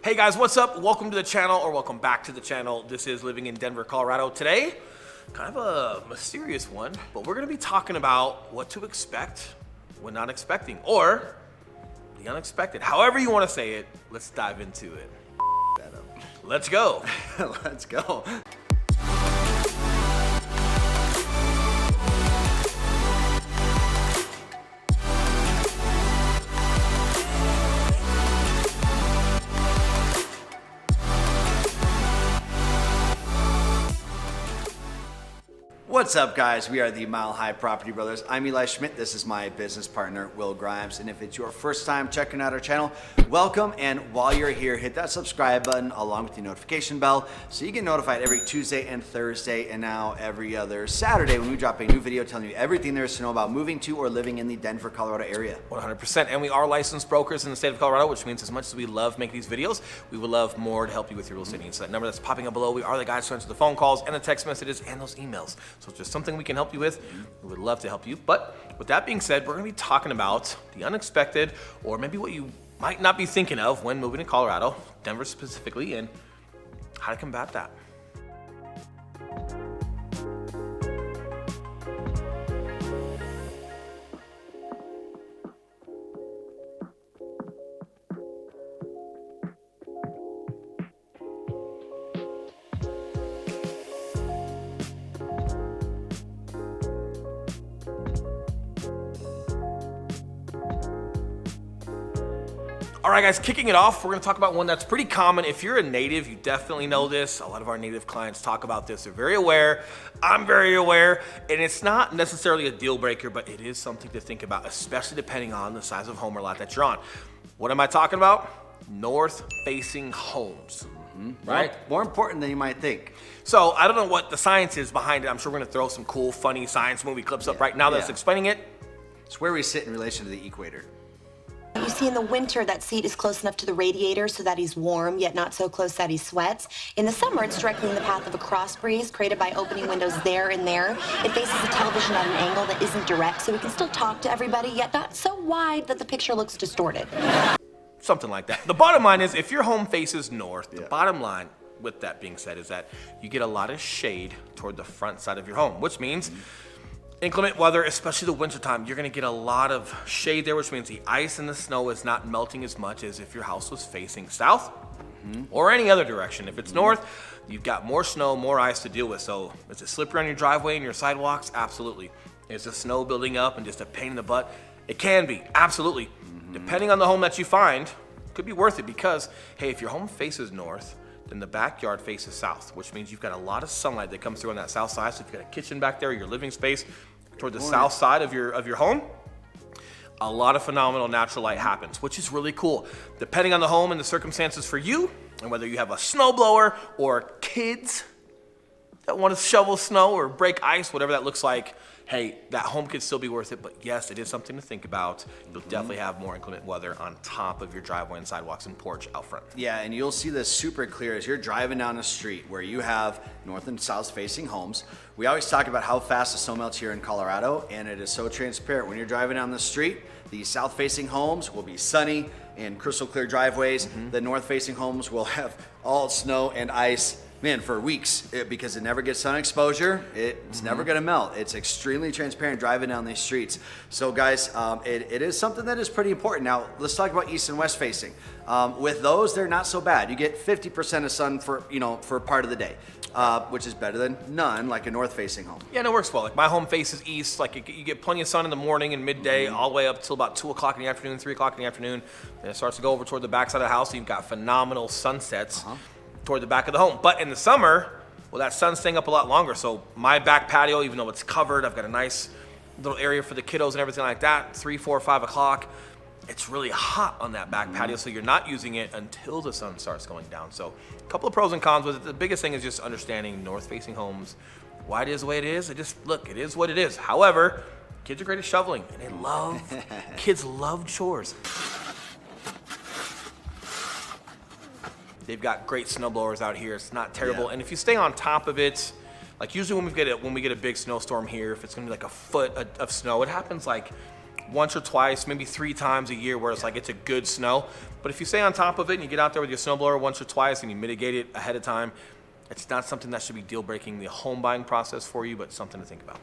Hey guys, what's up? Welcome to the channel, or welcome back to the channel. This is Living in Denver, Colorado. Today, kind of a mysterious one, but we're gonna be talking about what to expect when not expecting, or the unexpected. However you wanna say it, let's dive into it. Let's go. Let's go. What's up, guys? We are the Mile High Property Brothers. I'm Eli Schmidt. This is my business partner, Will Grimes. And if it's your first time checking out our channel, welcome. And while you're here, hit that subscribe button along with the notification bell so you get notified every Tuesday and Thursday, and now every other Saturday when we drop a new video telling you everything there is to know about moving to or living in the Denver, Colorado area. 100%. And we are licensed brokers in the state of Colorado, which means as much as we love making these videos, we would love more to help you with your real estate needs. So that number that's popping up below, we are the guys who answer the phone calls and the text messages and those emails. So it's just something we can help you with. We would love to help you. But with that being said, we're going to be talking about the unexpected, or maybe what you might not be thinking of when moving to Colorado, Denver specifically, and how to combat that. All right, guys, kicking it off, we're gonna talk about one that's pretty common. If you're a native, you definitely know this. A lot of our native clients talk about this. They're very aware. I'm very aware. And it's not necessarily a deal breaker, but it is something to think about, especially depending on the size of home or lot that you're on. What am I talking about? North-facing homes, right? More important than you might think. So I don't know what the science is behind it. I'm sure we're gonna throw some cool, funny science movie clips up right now that's explaining it. It's where we sit in relation to the equator. You see, in the winter, that seat is close enough to the radiator so that he's warm, yet not so close that he sweats. In the summer, it's directly in the path of a cross breeze created by opening windows there and there. It faces the television at an angle that isn't direct, so we can still talk to everybody, yet not so wide that the picture looks distorted. Something like that. The bottom line is, if your home faces north, the bottom line, with that being said, is that you get a lot of shade toward the front side of your home, which means inclement weather, especially the wintertime, you're gonna get a lot of shade there, which means the ice and the snow is not melting as much as if your house was facing south or any other direction. If it's north, you've got more snow, more ice to deal with. So is it slippery on your driveway and your sidewalks? Absolutely. Is the snow building up and just a pain in the butt? It can be, absolutely. Depending on the home that you find, it could be worth it because, hey, if your home faces north, then the backyard faces south, which means you've got a lot of sunlight that comes through on that south side. So if you've got a kitchen back there, your living space toward the south side of your home, a lot of phenomenal natural light happens, which is really cool. Depending on the home and the circumstances for you, and whether you have a snowblower or kids that want to shovel snow or break ice, whatever that looks like, hey, that home could still be worth it. But yes, it is something to think about. You'll definitely have more inclement weather on top of your driveway and sidewalks and porch out front. Yeah, and you'll see this super clear as you're driving down a street where you have north and south facing homes. We always talk about how fast the snow melts here in Colorado, and it is so transparent. When you're driving down the street, the south facing homes will be sunny and crystal clear driveways. The north facing homes will have all snow and ice, man, for weeks, because it never gets sun exposure. It's never gonna melt. It's extremely transparent driving down these streets. So guys, it is something that is pretty important. Now, let's talk about east and west facing. With those, they're not so bad. You get 50% of sun for part of the day, which is better than none, like a north facing home. Yeah, and it works well. Like my home faces east. Like you get plenty of sun in the morning and midday, all the way up till about 2 o'clock in the afternoon, 3 o'clock in the afternoon. Then it starts to go over toward the back side of the house. So you've got phenomenal sunsets toward the back of the home. But in the summer, well, that sun's staying up a lot longer. So my back patio, even though it's covered, I've got a nice little area for the kiddos and everything like that. 3, 4, 5 o'clock, it's really hot on that back patio. So you're not using it until the sun starts going down. So a couple of pros and cons with it. The biggest thing is just understanding north-facing homes, why it is the way it is. It is what it is. However, kids are great at shoveling, and they love, kids love chores. They've got great snowblowers out here. It's not terrible. And if you stay on top of it, like usually when we get a big snowstorm here, if it's gonna be like a foot of snow, it happens like once or twice, maybe 3 times a year where it's like it's a good snow. But if you stay on top of it and you get out there with your snowblower once or twice and you mitigate it ahead of time, it's not something that should be deal breaking the home buying process for you, but something to think about.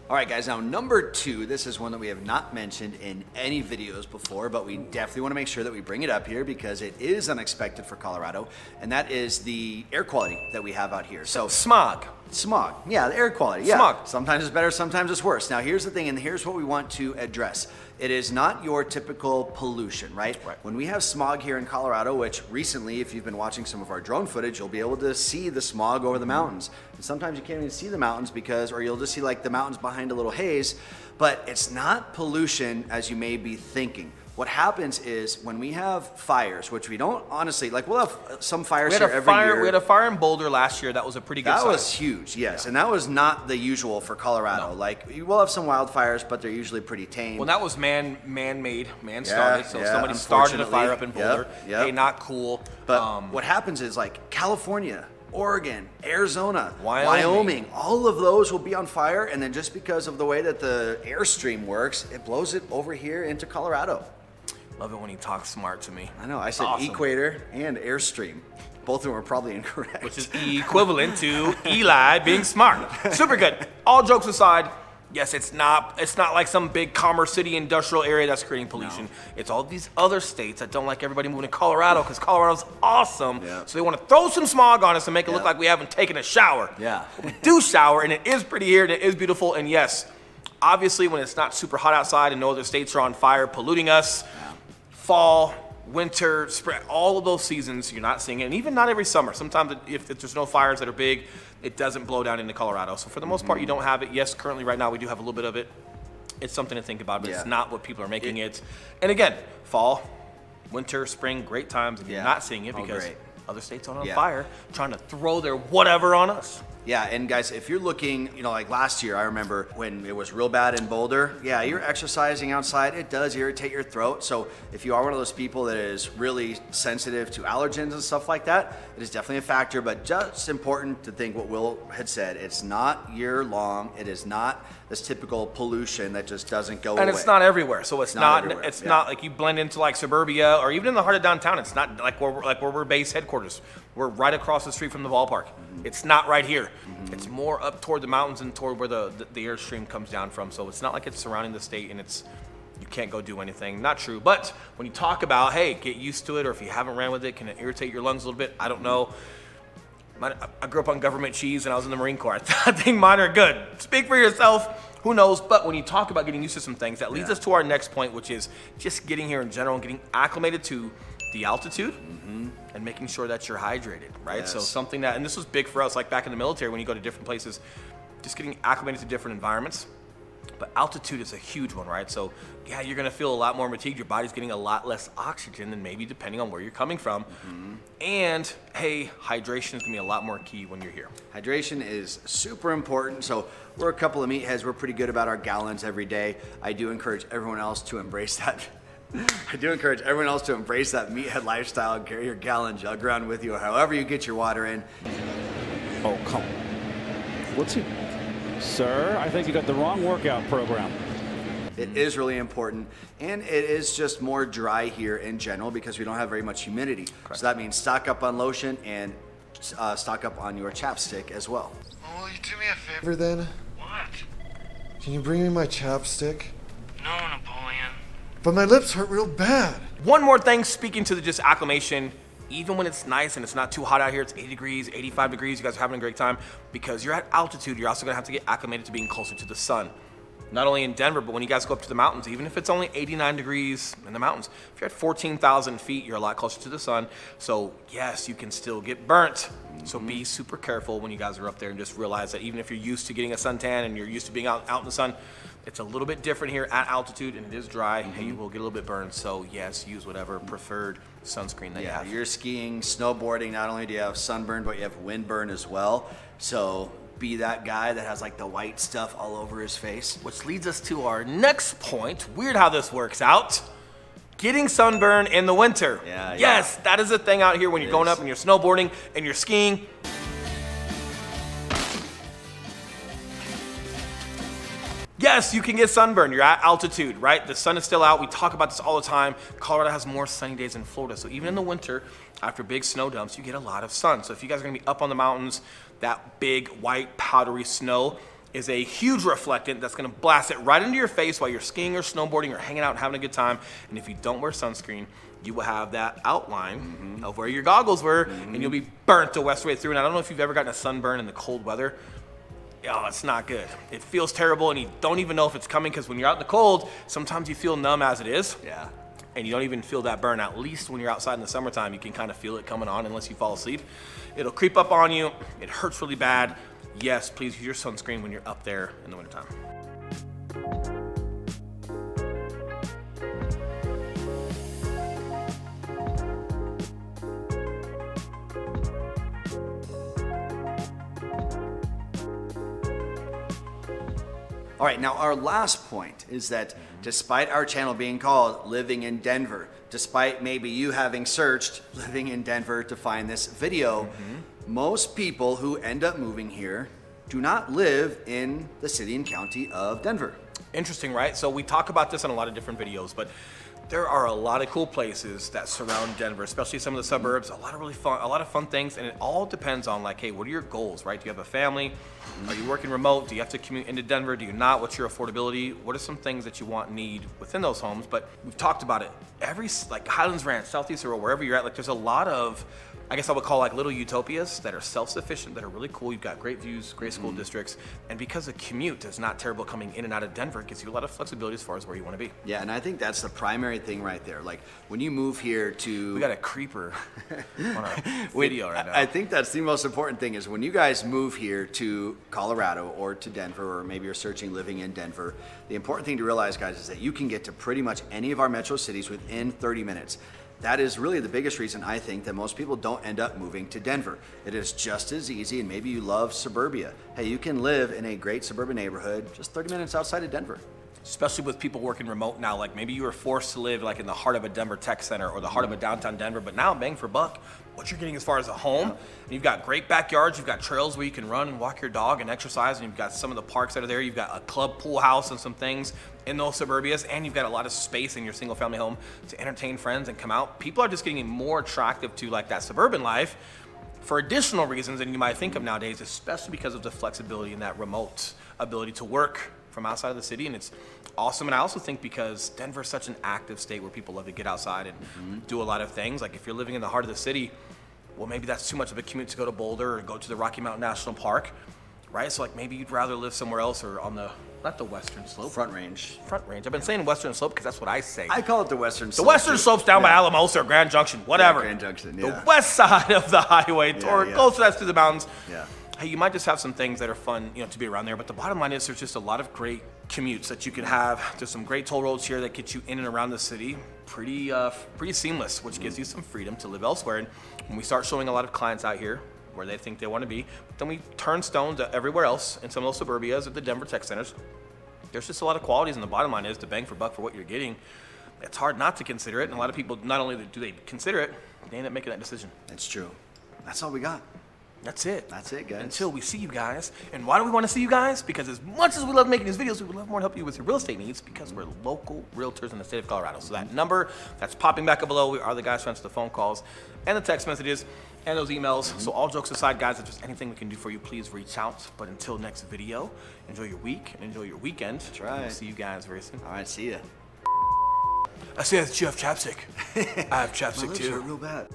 All right, guys, now number 2, this is one that we have not mentioned in any videos before, but we definitely want to make sure that we bring it up here because it is unexpected for Colorado, and that is the air quality that we have out here. So Smog. Smog, yeah, the air quality, yeah. Smog. Sometimes it's better, sometimes it's worse. Now, here's the thing, and here's what we want to address. It is not your typical pollution, right? When we have smog here in Colorado, which recently, if you've been watching some of our drone footage, you'll be able to see the smog over the mountains. And sometimes you can't even see the mountains or you'll just see like the mountains behind a little haze, but it's not pollution as you may be thinking. What happens is when we have fires, which we don't honestly, like we'll have some fires here every year. We had a fire in Boulder last year. That was a pretty good size. That was huge, yes. Yeah. And that was not the usual for Colorado. No. Like, you will have some wildfires, but they're usually pretty tame. Well, that was man-made, man-started. So somebody started a fire up in Boulder. Yep. Hey, not cool. But what happens is like California, Oregon, Arizona, Wyoming, all of those will be on fire. And then just because of the way that the airstream works, it blows it over here into Colorado. Love it when he talks smart to me. I know. I said awesome. Equator and airstream. Both of them are probably incorrect. Which is equivalent to Eli being smart. Super good. All jokes aside, yes, it's not like some big commerce city industrial area that's creating pollution. No. It's all these other states that don't like everybody moving to Colorado because Colorado's awesome. Yeah. So they want to throw some smog on us and make it look like we haven't taken a shower. Yeah. But we do shower, and it is pretty here, and it is beautiful. And yes, obviously when it's not super hot outside and no other states are on fire polluting us, fall, winter, spring, all of those seasons, you're not seeing it. And even not every summer. Sometimes if there's no fires that are big, it doesn't blow down into Colorado. So for the most part, you don't have it. Yes, currently right now we do have a little bit of it. It's something to think about, but it's not what people are making it. And again, fall, winter, spring, great times, and you're not seeing it because other states are on fire trying to throw their whatever on us. Yeah, and guys, if you're looking, like last year, I remember when it was real bad in Boulder, you're exercising outside, it does irritate your throat. So if you are one of those people that is really sensitive to allergens and stuff like that, it is definitely a factor, but just important to think what Will had said. It's not year long. It is not this typical pollution that just doesn't go away. And it's not everywhere. So it's not not like you blend into like suburbia or even in the heart of downtown. It's not like where we're base headquarters. We're right across the street from the ballpark. It's not right here. It's more up toward the mountains and toward where the airstream comes down from. So it's not like it's surrounding the state and you can't go do anything. Not true. But when you talk about, hey, get used to it, or if you haven't ran with it, can it irritate your lungs a little bit? I don't know. I grew up on government cheese and I was in the Marine Corps. I think mine are good. Speak for yourself. Who knows? But when you talk about getting used to some things, that leads us to our next point, which is just getting here in general and getting acclimated to the altitude and making sure that you're hydrated, right? Yes. So something that, and this was big for us, like back in the military when you go to different places, just getting acclimated to different environments. But altitude is a huge one, right? So yeah, you're gonna feel a lot more fatigued. Your body's getting a lot less oxygen than maybe depending on where you're coming from. And hey, hydration is gonna be a lot more key when you're here. Hydration is super important. So we're a couple of meatheads. We're pretty good about our gallons every day. I do encourage everyone else to embrace that. Meathead lifestyle and carry your gallon jug around with you, or however you get your water in. Oh, come on. What's he? Sir, I think you got the wrong workout program. It is really important, and it is just more dry here in general because we don't have very much humidity. Correct. So that means stock up on lotion and stock up on your chapstick as well. Oh, will you do me a favor then? What? Can you bring me my chapstick? No, Napoleon. But my lips hurt real bad. One more thing, speaking to the just acclimation, even when it's nice and it's not too hot out here, it's 80 degrees, 85 degrees, you guys are having a great time, because you're at altitude, you're also gonna have to get acclimated to being closer to the sun. Not only in Denver, but when you guys go up to the mountains, even if it's only 89 degrees in the mountains, if you're at 14,000 feet, you're a lot closer to the sun. So yes, you can still get burnt. So be super careful when you guys are up there, and just realize that even if you're used to getting a suntan and you're used to being out in the sun, it's a little bit different here at altitude, and it is dry, and you will get a little bit burned. So yes, use whatever preferred sunscreen that you have. You're skiing, snowboarding, not only do you have sunburn, but you have windburn as well. So be that guy that has like the white stuff all over his face. Which leads us to our next point. Weird how this works out. getting sunburn in the winter. Yeah, yes, that is a thing out here when you're going up and you're snowboarding and you're skiing. Yes, you can get sunburn. You're at altitude, right? The sun is still out. We talk about this all the time. Colorado has more sunny days than Florida. So even in the winter, after big snow dumps, you get a lot of sun. So if you guys are gonna be up on the mountains, that big white powdery snow is a huge reflectant that's gonna blast it right into your face while you're skiing or snowboarding or hanging out and having a good time. And if you don't wear sunscreen, you will have that outline of where your goggles were, and you'll be burnt the rest of the way through. And I don't know if you've ever gotten a sunburn in the cold weather. Oh, it's not good. It feels terrible, and you don't even know if it's coming, because when you're out in the cold, sometimes you feel numb as it is. Yeah. And you don't even feel that burn. At least when you're outside in the summertime, you can kind of feel it coming on unless you fall asleep. It'll creep up on you. It hurts really bad. Yes, please use your sunscreen when you're up there in the wintertime. All right, now our last point is that despite our channel being called Living in Denver, despite maybe you having searched Living in Denver to find this video, most people who end up moving here do not live in the city and county of Denver. Interesting, right? So we talk about this in a lot of different videos, but there are a lot of cool places that surround Denver, especially some of the suburbs. A lot of fun things, and it all depends on, like, hey, what are your goals, right? Do you have a family? Are you working remote? Do you have to commute into Denver? Do you not? What's your affordability? What are some things that you want, need within those homes? But we've talked about it. Like Highlands Ranch, Southeast, or wherever you're at, like, there's a lot of, I guess I would call, like, little utopias that are self-sufficient, that are really cool. You've got great views, great school districts, and because the commute is not terrible coming in and out of Denver, it gives you a lot of flexibility as far as where you want to be. Yeah, and I think that's the primary thing right there. Like, when you move here to... We got a creeper on our video right now. I think that's the most important thing, is when you guys move here to Colorado or to Denver, or maybe you're searching living in Denver, the important thing to realize, guys, is that you can get to pretty much any of our metro cities within 30 minutes. That is really the biggest reason, I think, that most people don't end up moving to Denver. It is just as easy, and maybe you love suburbia. Hey, you can live in a great suburban neighborhood just 30 minutes outside of Denver. Especially with people working remote now, like maybe you were forced to live like in the heart of a Denver tech center or the heart of a downtown Denver, but now bang for buck, what you're getting as far as a home, and you've got great backyards, you've got trails where you can run and walk your dog and exercise, and you've got some of the parks that are there, you've got a club pool house and some things in those suburbias, and you've got a lot of space in your single family home to entertain friends and come out. People are just getting more attractive to like that suburban life for additional reasons than you might think of nowadays, especially because of the flexibility and that remote ability to work from outside of the city. And it's awesome. And I also think because Denver is such an active state where people love to get outside and do a lot of things, like if you're living in the heart of the city, well, maybe that's too much of a commute to go to Boulder or go to the Rocky Mountain National Park, right? So like maybe you'd rather live somewhere else, or on the, not the western slope. Front Range. Front Range. I've been saying western slope because that's what I say. I call it the western slope. The western slope's down by Alamosa or Grand Junction, whatever. Grand Junction, The west side of the highway, or close to that, to the mountains. Yeah. Hey, you might just have some things that are fun, to be around there. But the bottom line is there's just a lot of great commutes that you can have. There's some great toll roads here that get you in and around the city pretty seamless, which gives you some freedom to live elsewhere. And when we start showing a lot of clients out here where they think they want to be, then we turn stones everywhere else in some of those suburbias at the Denver tech centers. There's just a lot of qualities, and the bottom line is to bang for buck for what you're getting. It's hard not to consider it, and a lot of people, not only do they consider it, they end up making that decision. That's true. That's all we got. That's it. That's it, guys. Until we see you guys. And why do we want to see you guys? Because as much as we love making these videos, we would love more to help you with your real estate needs, because we're local realtors in the state of Colorado. So that number that's popping back up below, we are the guys who answer the phone calls and the text messages and those emails. So all jokes aside, guys, if there's anything we can do for you, please reach out. But until next video, enjoy your week and enjoy your weekend. That's right. We'll see you guys very soon. All right, see ya. I see that you have chapstick. I have chapstick My lips too. hurt real bad.